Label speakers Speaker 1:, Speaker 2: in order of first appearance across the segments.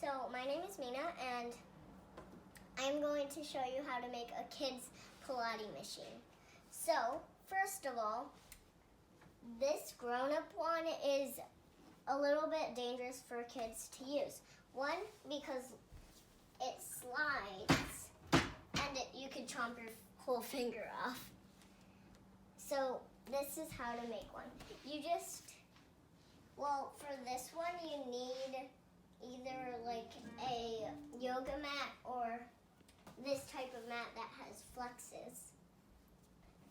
Speaker 1: So my name is Mina, and I'm going to show you how to make a kid's Pilates machine. So first of all, this grown-up one is a little bit dangerous for kids to use. One, because it slides and you could chomp your whole finger off. So this is how to make one. For this one you need either like a yoga mat or this type of mat that has flexes.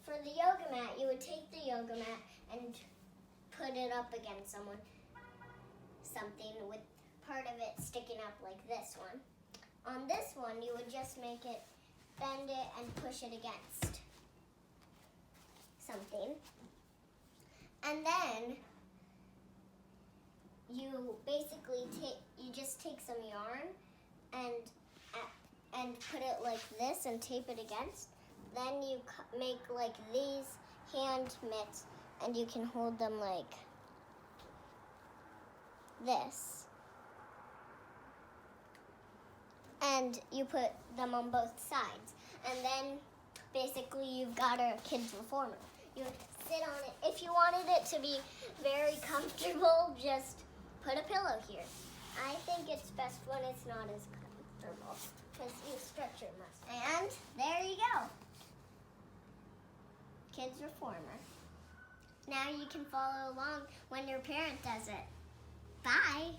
Speaker 1: For the yoga mat, you would take the yoga mat and put it up against something with part of it sticking up like this one. On this one, you would just make it, bend it, and push it against something. And then you basically just take some yarn and put it like this and tape it against. Then you make like these hand mitts, and you can hold them like this. And you put them on both sides. And then basically you've got a kid's reformer. You would sit on it. If you wanted it to be very comfortable, just put a pillow here. I think it's best when it's not as comfortable because you stretch your muscles. And there you go. Kids reformer. Now you can follow along when your parent does it. Bye.